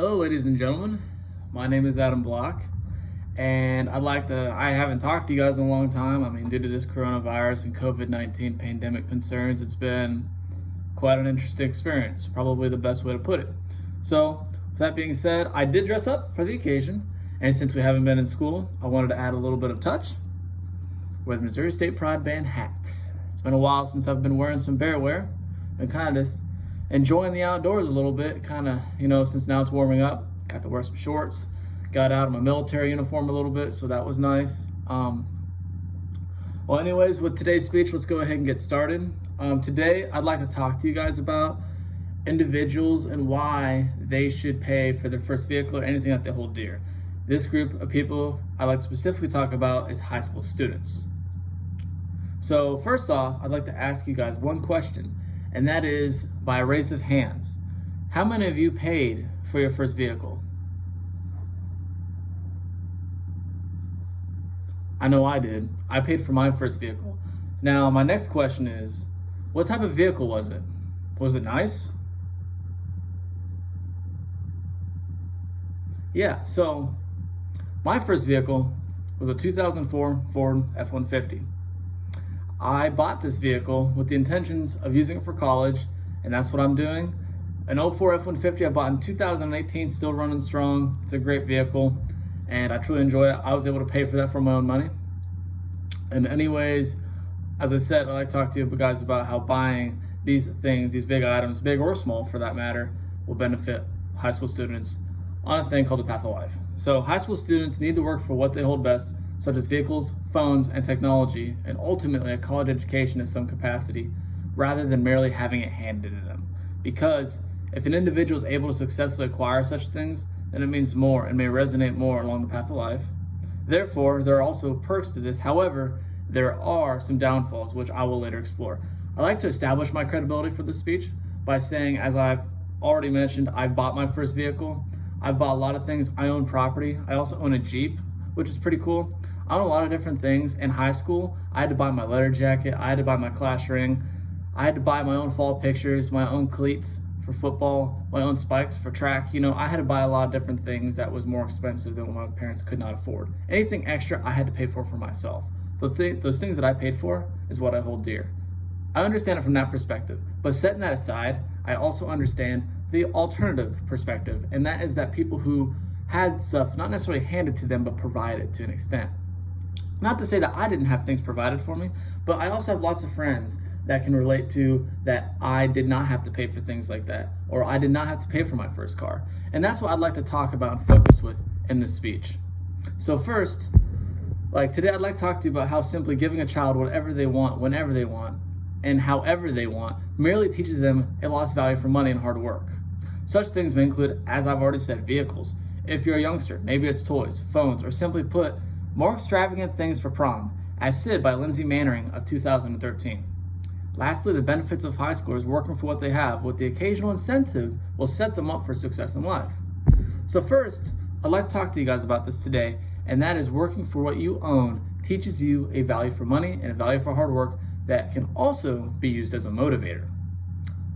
Hello, ladies and gentlemen. My name is Adam Block, and I haven't talked to you guys in a long time. Due to this coronavirus and COVID-19 pandemic concerns, it's been quite an interesting experience, probably the best way to put it. So, with that being said, I did dress up for the occasion, and since we haven't been in school, I wanted to add a little bit of touch with Missouri State Pride Band hat. It's been a while since I've been wearing some bear wear. Been kind of just enjoying the outdoors a little bit, since now it's warming up. Got to wear some shorts, got out of my military uniform a little bit, so that was nice. Anyways, with today's speech, let's go ahead and get started. Today, I'd like to talk to you guys about individuals and why they should pay for their first vehicle or anything that they hold dear. This group of people I'd like to specifically talk about is high school students. So first off, I'd like to ask you guys one question, and that is by a raise of hands. How many of you paid for your first vehicle? I know I did. I paid for my first vehicle. Now, my next question is, what type of vehicle was it? Was it nice? Yeah, so my first vehicle was a 2004 Ford F-150. I bought this vehicle with the intentions of using it for college, and that's what I'm doing. An 04 F-150 I bought in 2018, still running strong. It's a great vehicle, and I truly enjoy it. I was able to pay for that from my own money. And anyways, as I said, I'd like to talk to you guys about how buying these things, these big items, big or small for that matter, will benefit high school students on a thing called the path of life. So high school students need to work for what they hold best, such as vehicles, phones, and technology, and ultimately a college education in some capacity, rather than merely having it handed to them. Because if an individual is able to successfully acquire such things, then it means more and may resonate more along the path of life. Therefore, there are also perks to this. However, there are some downfalls, which I will later explore. I like to establish my credibility for this speech by saying, as I've already mentioned, I've bought my first vehicle. I've bought a lot of things. I own property. I also own a Jeep, which is pretty cool. I own a lot of different things. In high school, I had to buy my letter jacket. I had to buy my class ring. I had to buy my own fall pictures, my own cleats for football, my own spikes for track. I had to buy a lot of different things that was more expensive than what my parents could not afford. Anything extra, I had to pay for myself. Those things that I paid for is what I hold dear. I understand it from that perspective, but setting that aside, I also understand the alternative perspective, and that is that people who had stuff not necessarily handed to them, but provided to an extent. Not to say that I didn't have things provided for me, but I also have lots of friends that can relate to that I did not have to pay for things like that, or I did not have to pay for my first car. And that's what I'd like to talk about and focus with in this speech. So first, today I'd like to talk to you about how simply giving a child whatever they want, whenever they want, and however they want, merely teaches them a lost value for money and hard work. Such things may include, as I've already said, vehicles. If you're a youngster, maybe it's toys, phones, or simply put, more extravagant things for prom, as cited by Lindsay Mannering of 2013. Lastly, the benefits of high schoolers working for what they have with the occasional incentive will set them up for success in life. So first, I'd like to talk to you guys about this today, and that is working for what you own teaches you a value for money and a value for hard work that can also be used as a motivator.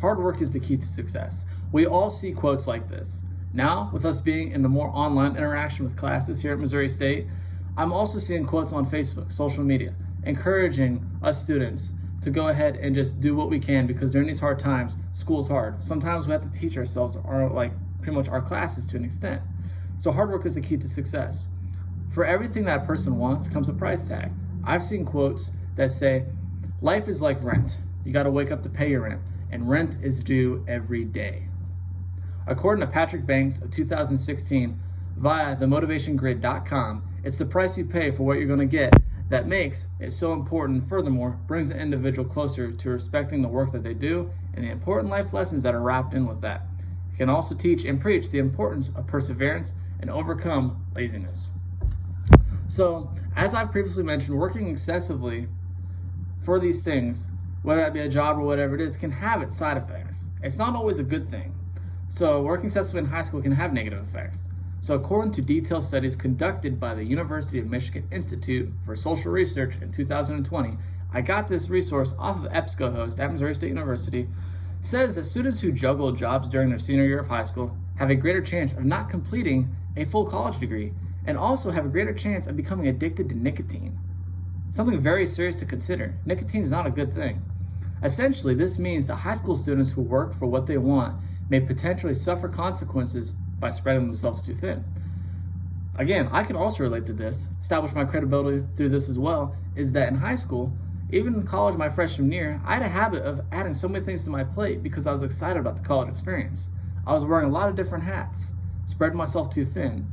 Hard work is the key to success. We all see quotes like this. Now, with us being in the more online interaction with classes here at Missouri State, I'm also seeing quotes on Facebook, social media, encouraging us students to go ahead and just do what we can, because during these hard times, school's hard. Sometimes we have to teach ourselves pretty much our classes to an extent. So hard work is the key to success. For everything that a person wants comes a price tag. I've seen quotes that say, life is like rent. You got to wake up to pay your rent, and rent is due every day. According to Patrick Banks of 2016, via themotivationgrid.com, it's the price you pay for what you're going to get that makes it so important. Furthermore, brings the individual closer to respecting the work that they do and the important life lessons that are wrapped in with that. It can also teach and preach the importance of perseverance and overcome laziness. So, as I've previously mentioned, working excessively for these things, whether that be a job or whatever it is, can have its side effects. It's not always a good thing. So, working excessively in high school can have negative effects. So according to detailed studies conducted by the University of Michigan Institute for Social Research in 2020, I got this resource off of EBSCOhost at Missouri State University, says that students who juggle jobs during their senior year of high school have a greater chance of not completing a full college degree and also have a greater chance of becoming addicted to nicotine. Something very serious to consider. Nicotine is not a good thing. Essentially, this means that high school students who work for what they want may potentially suffer consequences by spreading themselves too thin. Again, I can also relate to this, establish my credibility through this as well, is that in high school, even in college my freshman year, I had a habit of adding so many things to my plate because I was excited about the college experience. I was wearing a lot of different hats, spreading myself too thin.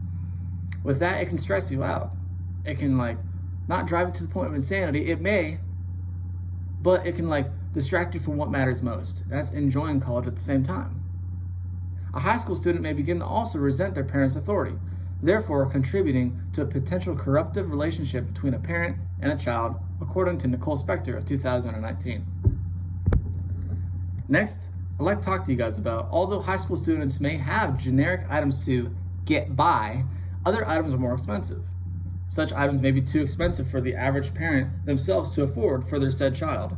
With that, it can stress you out. It can not drive you to the point of insanity. It may, but it can distract you from what matters most. That's enjoying college at the same time. A high school student may begin to also resent their parents' authority, therefore contributing to a potential corruptive relationship between a parent and a child, according to Nicole Spector of 2019. Next, I'd like to talk to you guys about, although high school students may have generic items to get by, other items are more expensive. Such items may be too expensive for the average parent themselves to afford for their said child.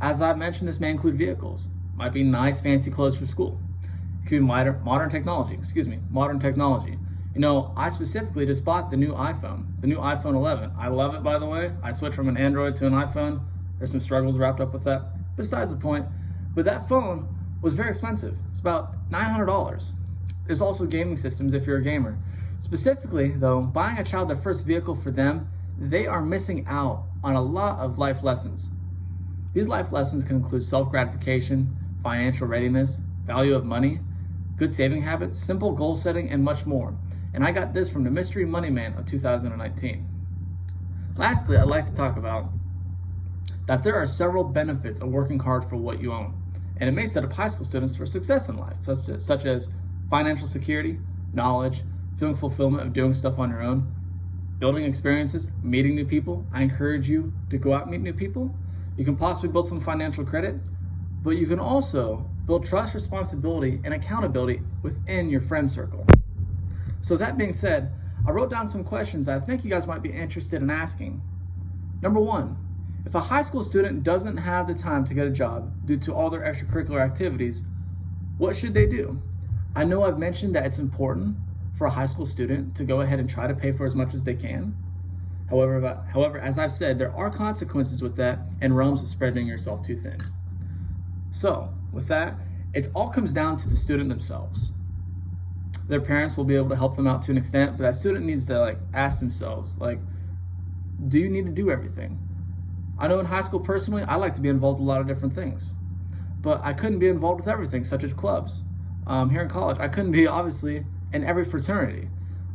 As I mentioned, this may include vehicles. Might be nice, fancy clothes for school. It could be modern technology. I specifically just bought the new iPhone 11. I love it, by the way. I switched from an Android to an iPhone. There's some struggles wrapped up with that. Besides the point, but that phone was very expensive. It's about $900. There's also gaming systems if you're a gamer. Specifically, though, buying a child their first vehicle for them, they are missing out on a lot of life lessons. These life lessons can include self-gratification, financial readiness, value of money, good saving habits, simple goal setting, and much more. And I got this from the Mystery Money Man of 2019. Lastly, I'd like to talk about that there are several benefits of working hard for what you own, and it may set up high school students for success in life, such as financial security, knowledge, feeling fulfillment of doing stuff on your own, building experiences, meeting new people. I encourage you to go out and meet new people. You can possibly build some financial credit, but you can also build trust, responsibility, and accountability within your friend circle. So that being said, I wrote down some questions that I think you guys might be interested in asking. Number one, if a high school student doesn't have the time to get a job due to all their extracurricular activities, what should they do? I know I've mentioned that it's important for a high school student to go ahead and try to pay for as much as they can. However, as I've said, there are consequences with that and realms of spreading yourself too thin. So, with that, it all comes down to the student themselves. Their parents will be able to help them out to an extent, but that student needs to ask themselves, do you need to do everything? I know in high school personally, I like to be involved with a lot of different things, but I couldn't be involved with everything, such as clubs. Here in college, I couldn't be obviously in every fraternity.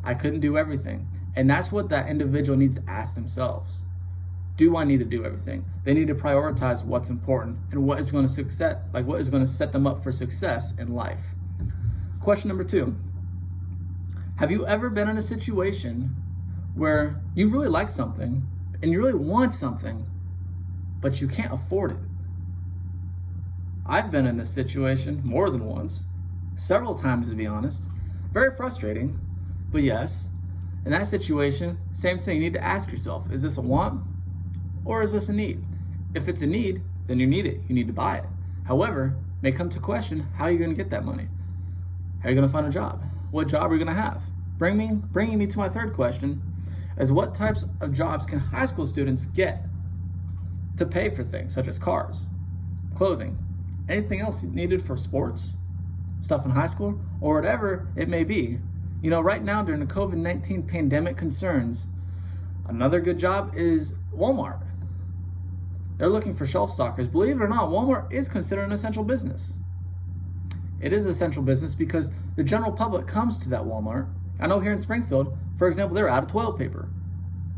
I couldn't do everything. And that's what that individual needs to ask themselves. Do I need to do everything? They need to prioritize what's important and what is going to set them up for success in life. Question number 2. Have you ever been in a situation where you really like something and you really want something, but you can't afford it? I've been in this situation more than once, several times to be honest. Very frustrating, but yes. In that situation, same thing, you need to ask yourself, is this a want or is this a need? If it's a need, then you need it, you need to buy it. However, it may come to question, how are you going to get that money? How are you going to find a job? What job are you going to have? Bringing me to my third question, is what types of jobs can high school students get to pay for things such as cars, clothing, anything else needed for sports, stuff in high school, or whatever it may be. Right now during the COVID-19 pandemic concerns, another good job is Walmart. They're looking for shelf stockers. Believe it or not, Walmart is considered an essential business. It is an essential business because the general public comes to that Walmart. I know here in Springfield, for example, they're out of toilet paper.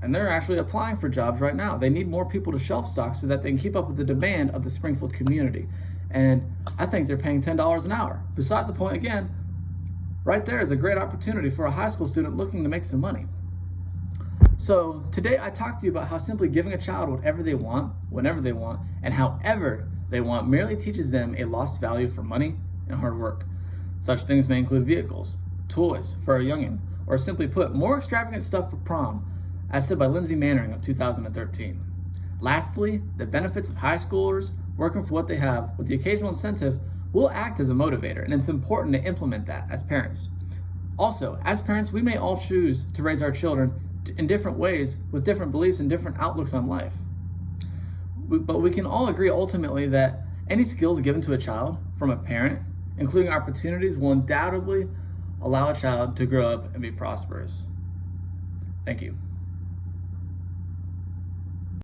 And they're actually applying for jobs right now. They need more people to shelf stock so that they can keep up with the demand of the Springfield community. And I think they're paying $10 an hour. Beside the point, again, right there is a great opportunity for a high school student looking to make some money. So today I talked to you about how simply giving a child whatever they want, whenever they want, and however they want merely teaches them a lost value for money and hard work. Such things may include vehicles, toys for a youngin', or simply put, more extravagant stuff for prom, as said by Lindsay Mannering of 2013. Lastly, the benefits of high schoolers working for what they have with the occasional incentive will act as a motivator, and it's important to implement that as parents. Also, as parents, we may all choose to raise our children in different ways with different beliefs and different outlooks on life. But we can all agree ultimately that any skills given to a child from a parent, including opportunities, will undoubtedly allow a child to grow up and be prosperous. Thank you.